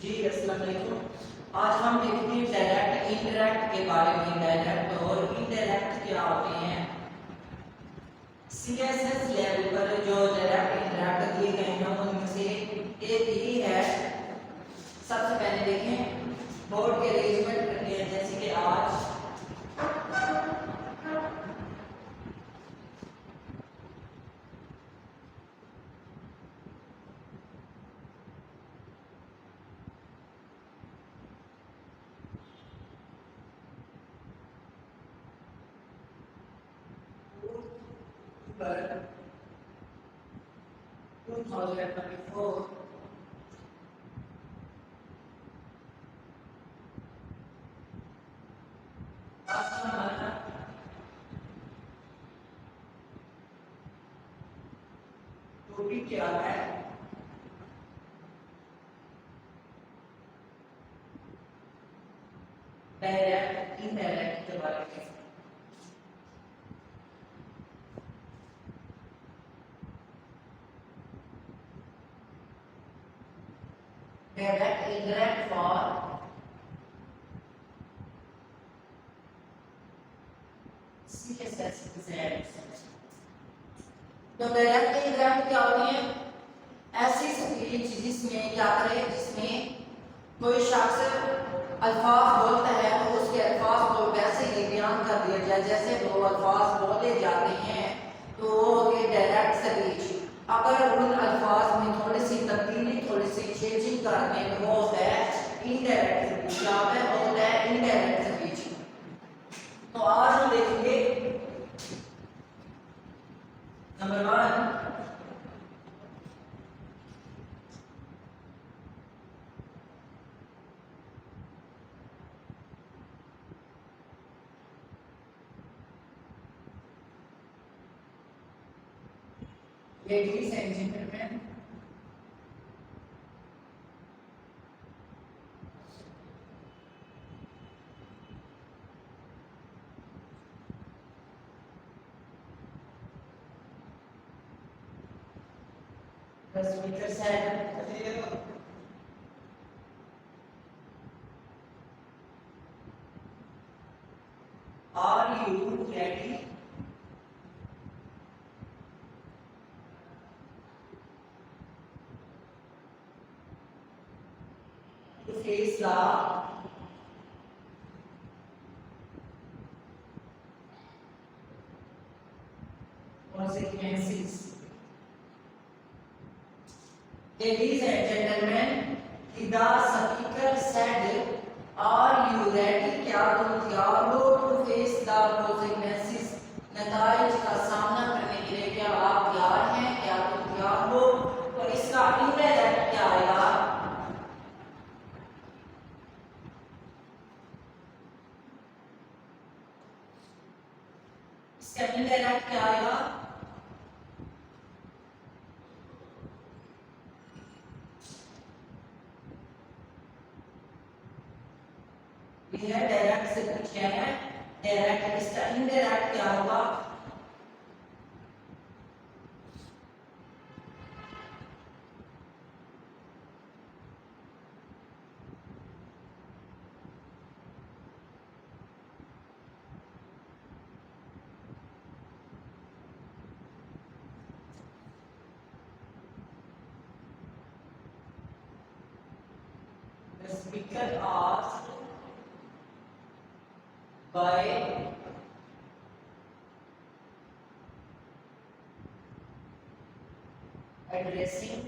जी अस्सलाम वालेकुम। आज हम देखेंगे डायरेक्ट इनडायरेक्ट के बारे में। डायरेक्ट और इनडायरेक्ट क्या होते हैं। सीएसएस लेवल पर जो डायरेक्ट इनडायरेक्ट दिए गए हैं उनमें से एक ही है। सबसे पहले देखें बोर्ड के अरेंजमेंट करते हैं। जैसे कि आज पर 2024 टॉपिक क्या है। डायरेक्ट इनडायरेक्ट के बारे में। Direct indirect for CSS exams. तो डायरेक्ट इनडायरेक्ट क्या होती है। ऐसी स्पीच जिसमें क्या करें, जिसमें कोई शख्स अल्फाज बोलता है तो उसके अल्फाज को वैसे ही बयान कर दिया जाए जैसे वो अल्फाज बोले जाते हैं, तो वो होती है डायरेक्ट स्पीच। अगर उन अल्फाज में थोड़ी सी तब्दीली, थोड़ी सी चेंजिंग कर दें तो वो होता है इनडायरेक्ट स्पीच। क्या होता है इनडायरेक्ट स्पीच। तो आज हम देखेंगे number 1 ladies and gentleman, the speaker said, are you ready to face the consequences? Ladies and gentlemen, the speaker said, are you ready? क्या तुम तैयार हो to face the consequences? नताइज का सामना करने के लिए क्या आप तैयार हैं? क्या तुम तैयार हो? तो इसका इनडायरेक्ट क्या आएगा। इसका इनडायरेक्ट क्या आएगा। ये है डायरेक्ट से पूछा है डायरेक्ट। इसका इनडायरेक्ट क्या होगा। The speaker asked by addressing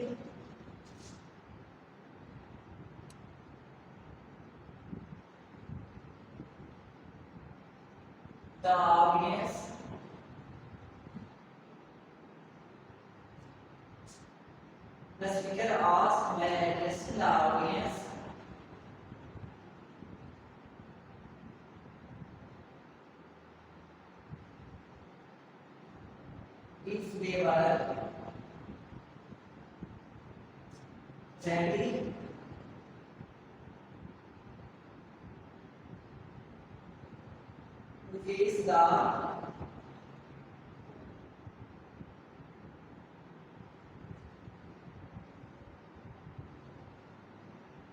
the audience the speaker asked by addressing the audience if they were ready to face the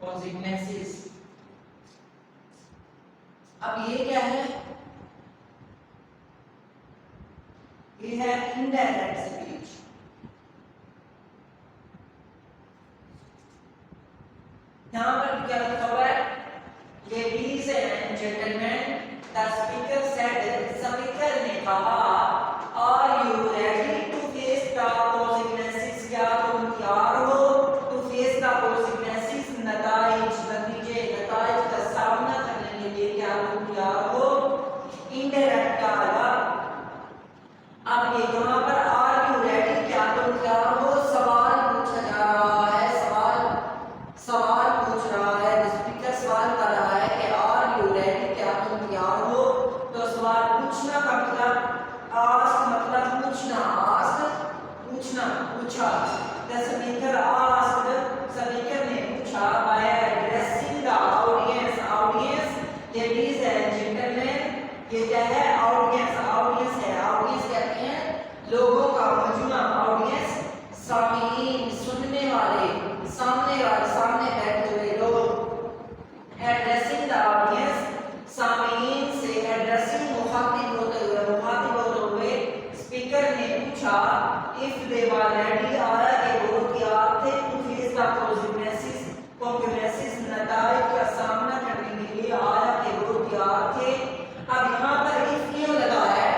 consequences। अब ये क्या है? ये है इनडायरेक्ट स्पीच। यहां पर क्या लिखा हुआ है? Ladies and gentleman, the speaker said, speaker ने कहा, are you ready to face the consequences, क्या तुम तैयार हो टू फेस द कॉन्सिक्वेंसेस, नतीजे का सामना करने के लिए क्या तुम तैयार हो? इनडायरेक्ट का आया। अब ये यहाँ पर आर यू रेडी, क्या तुम तैयार हो, सवाल पूछा जा रहा है, सवाल पूछ रहा है, स्पीकर सवाल कर रहा है कि आर यू रेडी, क्या तुम तैयार हो? तो सवाल पूछना का मतलब आस्क, मतलब पूछना, आस्क पूछना, पूछा। द स्पीकर आस्क्ड, स्पीकर ने पूछा, by addressing the audience, audience ladies and gentleman, ये क्या है? ऑडियंस, ऑडियंस है, ऑडियंस कहते हैं लोगों का मजमा, ऑडियंस सामीन, सुनने वाले, सामने वाले, सामने बैठे हुए लोग। एड्रेसिंग द ऑडियंस, सामीन से एड्रेसिंग, मुखातिब होते हुए स्पीकर ने पूछा, इफ दे वर रेडी, आया कि वो तैयार थे, टू फेस द कॉन्सिक्वेंसेस, नताइज का सामना करने के लिए, आया कि वो तैयार थे। अब यहाँ पर इफ क्यों लगा है?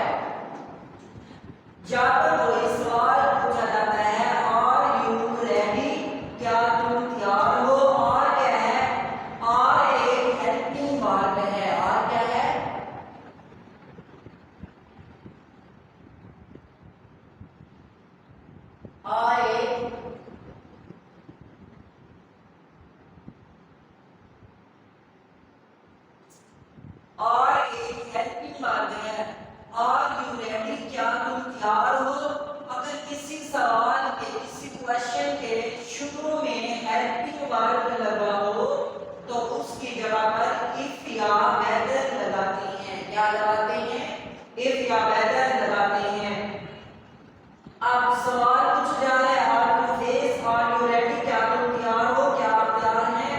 जब कोई सवाल पूछा जाता है, आर यू रेडी, क्या तुम तैयार हो, और क्या है? आर एक हेल्पिंग वर्ब है, और क्या है? आर एक हेल्पिंग वर्ब है। आर यू रेडी, क्या तुम तैयार हो? अगर किसी सवाल के, किसी क्वेश्चन के शुरू में हेल्पिंग वर्ब लगा हो तो उसकी जगह पर इफ या वेदर लगाते हैं। क्या लगाते हैं? इफ या वेदर लगाते हैं। अब सवाल पूछा जा रहा है, are you face, are you ready, क्या तुम तैयार हो, क्या आप तैयार हैं?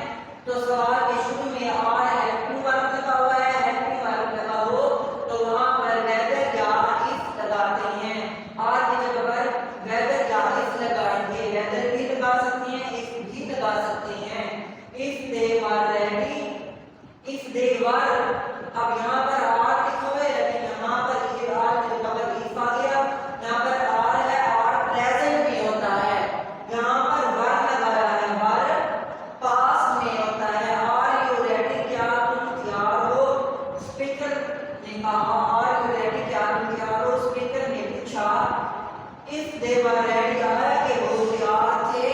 तो सवाल के शुरू में आर हेल्पिंग वर्ब लगा हुआ है, हेल्पिंग वर्ब लगा हो तो वहां पर वेदर या इफ लगाते हैं। आर की जगह पर वेदर या इफ लगाएंगे, वेदर भी लगा सकते हैं, इफ भी लगा सकते हैं। If they were ready, if they were, अब यहाँ पर आर लिखा हुआ है लेकिन यहाँ पर ये आर की जगह पर इफ आ गया। यहाँ पर आर है, आर प्रेजेंट में होता है, यहाँ पर वर लगाया है, वर पास्ट में होता है। आर यू रेडी, क्या तुम तैयार हो? स्पीकर ने कहा, आर यू रेडी, क्या तुम तैयार हो? स्पीकर ने पूछा, इफ दे वर रेडी, आया कि वो तैयार थे,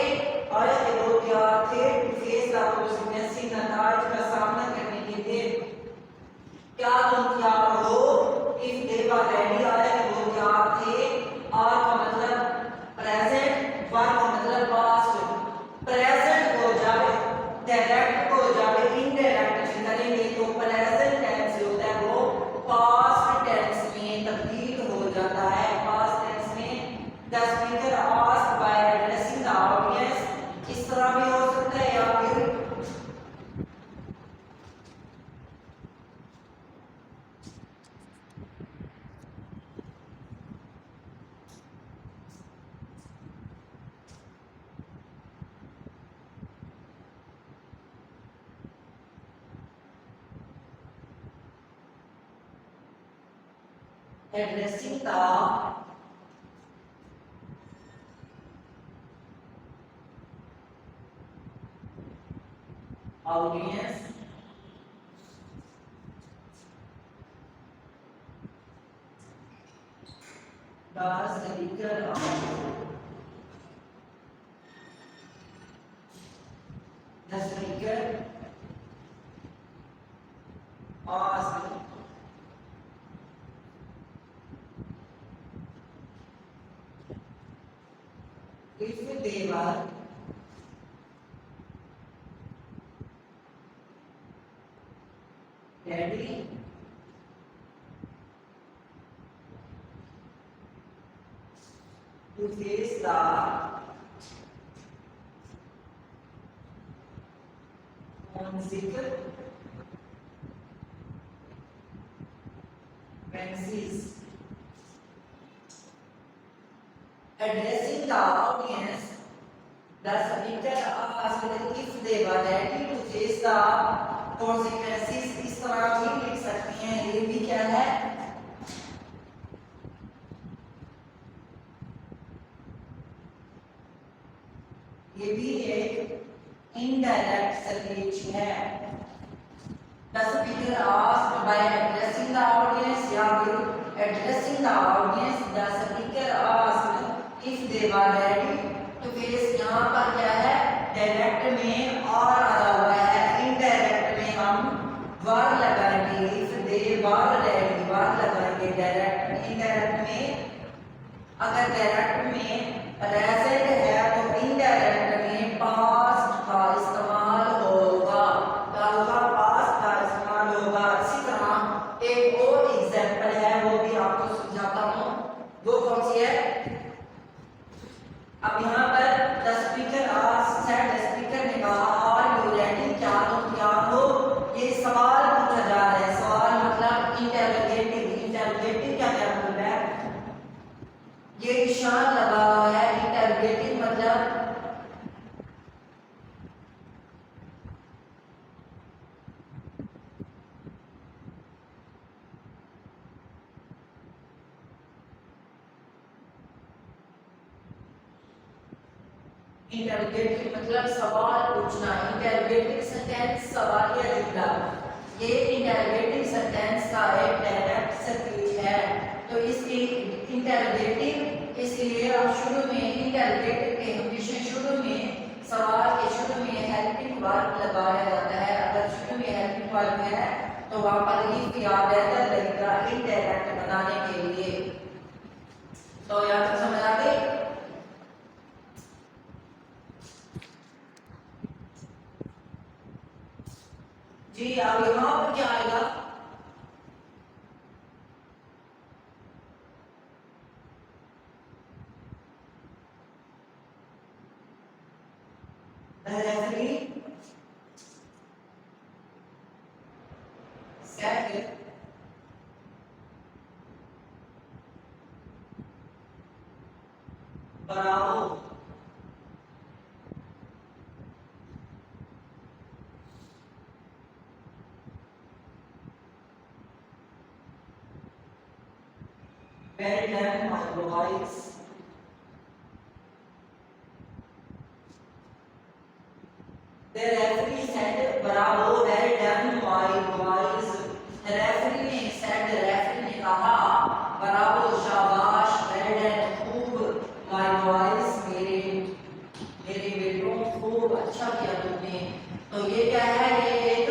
आया कि वो तैयार थे टू फेस द कॉन्सिक्वेंसेस, नताइज का सामना करने के लिए, क्या तुम तैयार हो? इफ दे वर रेडी, आया कि वो तैयार थे। आर का मतलब प्रेजेंट, वर का मतलब पास्ट। प्रेजेंट को जब डायरेक्ट को जब इनडायरेक्ट करेंगे तो प्रेजेंट टेंस होता है वो पास्ट टेंस में तब्दील हो जाता है। पास्ट टेंस में the speaker asked by addressing the audience, इस तरह भी हो सकता है या फिर addressing the audience, the speaker asked if they were ready to face the consequences. Addressing the audience, the speaker asked if they were ready to face the consequences. इस तरह भी लिख सकते हैं, ये भी क्या है, ये भी एक इनडायरेक्ट स्पीच है। The speaker asked by addressing the audience या फिर addressing the audience, the speaker asked if they were ready to face। यहाँ पर क्या है, डायरेक्ट में और आया हुआ है, इनडायरेक्ट में हम वर लगाएंगे, if they were ready वर लगाएंगे डायरेक्ट में। इनडायरेक्ट में अगर डायरेक्ट में प्रेजेंट है तो इनडायरेक्ट में पास्ट का इस्तेमाल होगा, पास्ट का इस्तेमाल होगा। इसी तरह एक और एग्जांपल है, वो भी आपको समझाता हूँ, वो कौन सी है। अब यहाँ पर द स्पीकर स्पीकर ने कहा आर यू रेडी, क्या तुम तैयार हो। ये सवाल पूछा जा रहा है, सवाल मतलब इंटरोगेटिव। इंटरोगेटिव क्या क्या मतलब है, ये निशान लगा हुआ है, इंटरोगेटिव मतलब इंटरोगेटिव मतलब सवाल पूछना। इंटरोगेटिव सेंटेंस सवालिया जुमला, ये इंटरोगेटिव सेंटेंस का एक डायरेक्ट स्पीच है। तो इसकी इंटरोगेटिव इसलिए अब शुरू में इंटरोगेटिव के हमेशा शुरू में सवाल के शुरू में हेल्पिंग वर्ब लगाया जाता है। अगर शुरू में हेल्पिंग वर्ब है तो वहां पर इफ या बेहतर लगेगा इनडायरेक्ट बनाने के लिए। तो यहाँ तक समझ आ गई। जी अब यहाँ पर क्या आएगा, referee said bravo, well done my boys, the referee said bravo, well done my boys। referee ने said, referee ने कहा bravo शाबाश, well done खूब, my boys मेरे बेटों खूब अच्छा किया तुमने। तो ये क्या है, ये एक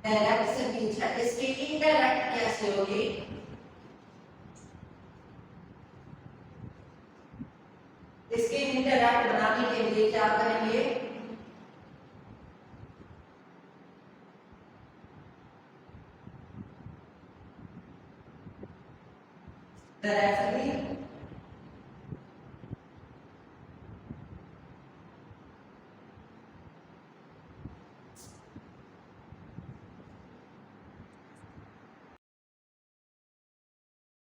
डायरेक्ट स्पीच है। इसकी इनडायरेक्ट कैसे होगी, इसके इंटरैक्ट बनाने के लिए क्या करेंगे, the referee